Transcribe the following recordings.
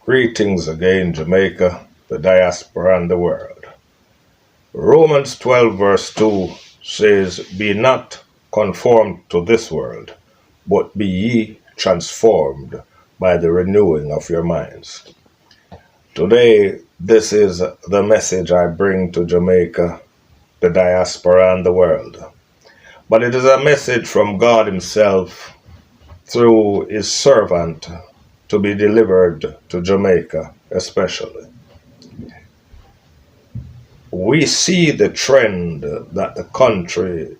Greetings again, Jamaica, the diaspora, and the world. Romans 12, verse 2 says, Be not conformed to this world, but be ye transformed by the renewing of your minds. Today, this is the message I bring to Jamaica, the diaspora, and the world. But it is a message from God Himself through His servant to be delivered to Jamaica especially. We see the trend that the country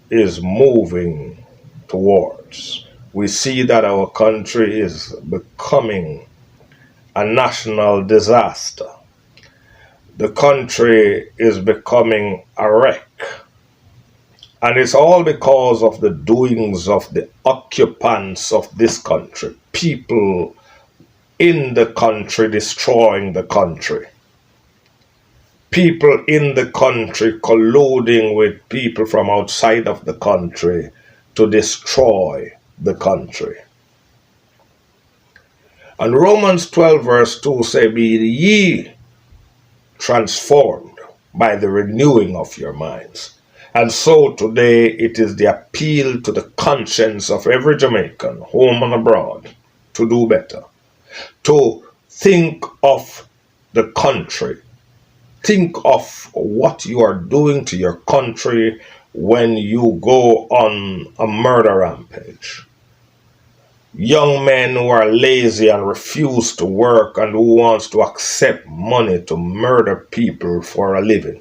is moving towards. We see that our country is becoming a national disaster. The country is becoming a wreck. And it's all because of the doings of the occupants of this country. People in the country destroying the country. People in the country colluding with people from outside of the country to destroy the country. And Romans 12 verse 2 say, Be ye transformed by the renewing of your minds. And so today it is the appeal to the conscience of every Jamaican, home and abroad, to do better. To think of the country. Think of what you are doing to your country when you go on a murder rampage. Young men who are lazy and refuse to work and who wants to accept money to murder people for a living.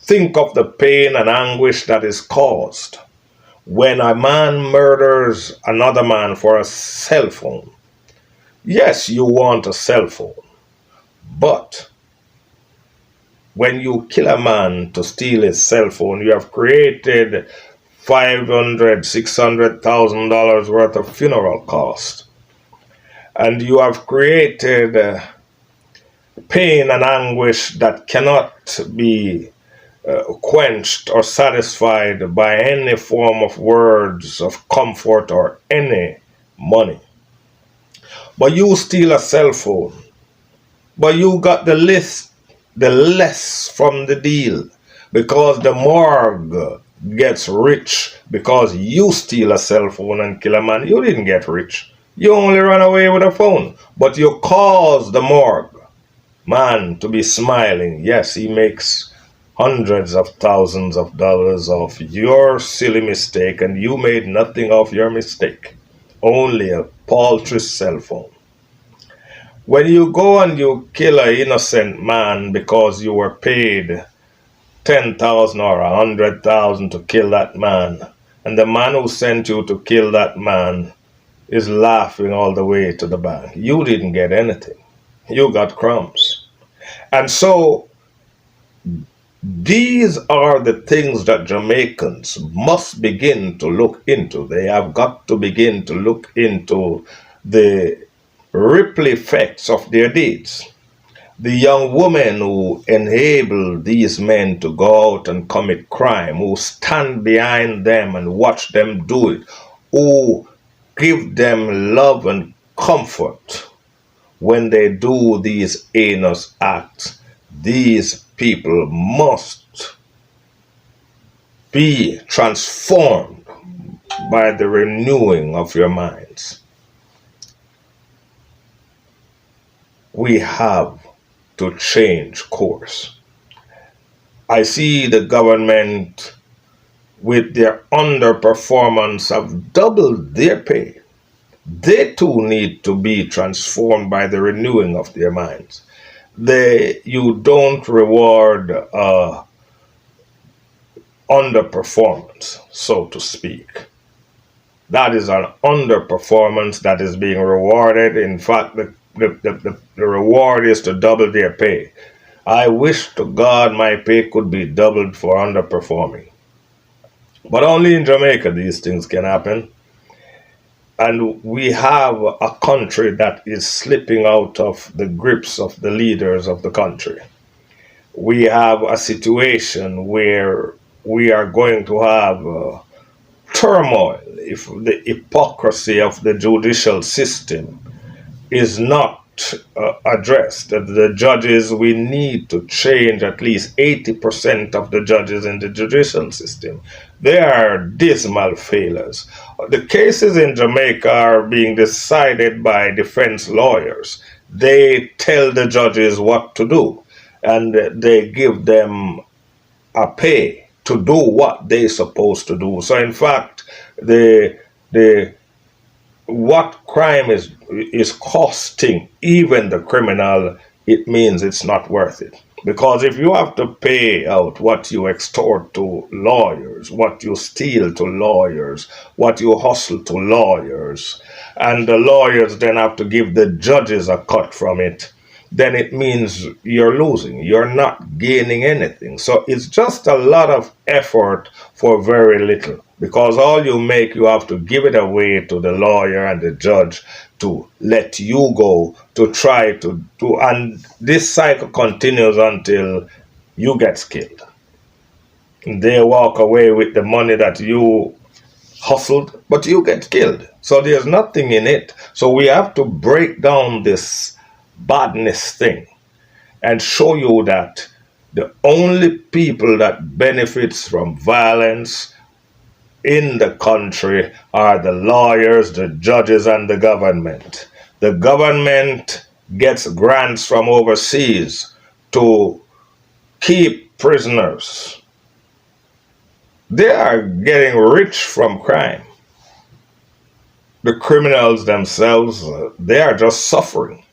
Think of the pain and anguish that is caused when a man murders another man for a cell phone. Yes, you want a cell phone, but when you kill a man to steal his cell phone, you have created $500,000, $600,000 worth of funeral cost. And you have created pain and anguish that cannot be quenched or satisfied by any form of words of comfort or any money. But you steal a cell phone, but you got the less from the deal, because the morgue gets rich because you steal a cell phone and kill a man. You didn't get rich. You only run away with a phone, but you cause the morgue man to be smiling. Yes, he makes hundreds of thousands of dollars off your silly mistake, and you made nothing of your mistake. Only a paltry cell phone. When you go and you kill an innocent man because you were paid $10,000 or $100,000 to kill that man, and the man who sent you to kill that man is laughing all the way to the bank, you didn't get anything. You got crumbs. And so these are the things that Jamaicans must begin to look into. They have got to begin to look into the ripple effects of their deeds. The young women who enable these men to go out and commit crime, who stand behind them and watch them do it, who give them love and comfort when they do these heinous acts, these people must be transformed by the renewing of your minds. We have to change course. I see the government with their underperformance have doubled their pay. They too need to be transformed by the renewing of their minds. You don't reward underperformance, so to speak. That is an underperformance that is being rewarded. In fact, the reward is to double their pay. I wish to God my pay could be doubled for underperforming. But only in Jamaica these things can happen. And we have a country that is slipping out of the grips of the leaders of the country. We have a situation where we are going to have turmoil if the hypocrisy of the judicial system is not addressed. The judges, we need to change at least 80% of the judges in the judicial system. They are dismal failures. The cases in Jamaica are being decided by defense lawyers. They tell the judges what to do, and they give them a pay to do what they're supposed to do. So in fact, the what crime is costing even the criminal, it means it's not worth it. Because if you have to pay out what you extort to lawyers, what you steal to lawyers, what you hustle to lawyers, and the lawyers then have to give the judges a cut from it, then it means you're losing. You're not gaining anything. So it's just a lot of effort for very little. Because all you make, you have to give it away to the lawyer and the judge to let you go to try to do. And this cycle continues until you get killed. They walk away with the money that you hustled, but you get killed. So there's nothing in it. So we have to break down this badness thing and show you that the only people that benefits from violence in the country are the lawyers, the judges, and the government. The government gets grants from overseas to keep prisoners. They are getting rich from crime. The criminals themselves, they are just suffering.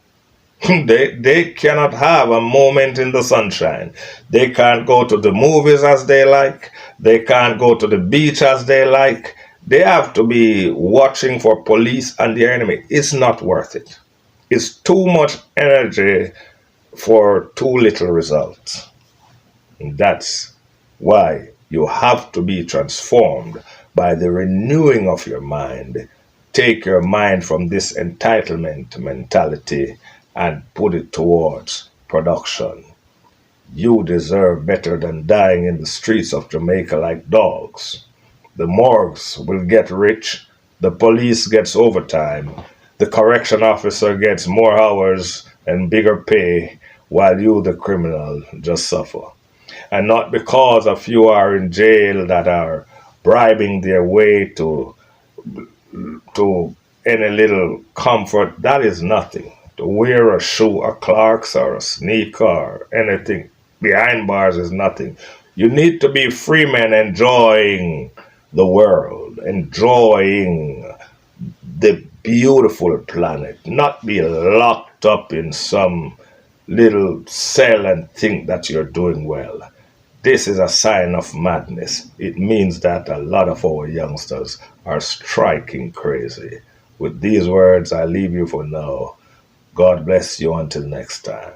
They cannot have a moment in the sunshine. They can't go to the movies as they like. They can't go to the beach as they like. They have to be watching for police and their enemy. It's not worth it. It's too much energy for too little results. And that's why you have to be transformed by the renewing of your mind. Take your mind from this entitlement mentality and put it towards production. You deserve better than dying in the streets of Jamaica like dogs. The morgues will get rich, the police gets overtime, the correction officer gets more hours and bigger pay, while you, the criminal, just suffer. And not because a few are in jail that are bribing their way to any little comfort. That is nothing. To wear a shoe, a Clark's or a sneaker or anything behind bars is nothing. You need to be free men enjoying the world, enjoying the beautiful planet, not be locked up in some little cell and think that you're doing well. This is a sign of madness. It means that a lot of our youngsters are striking crazy. With these words, I leave you for now. God bless you until next time.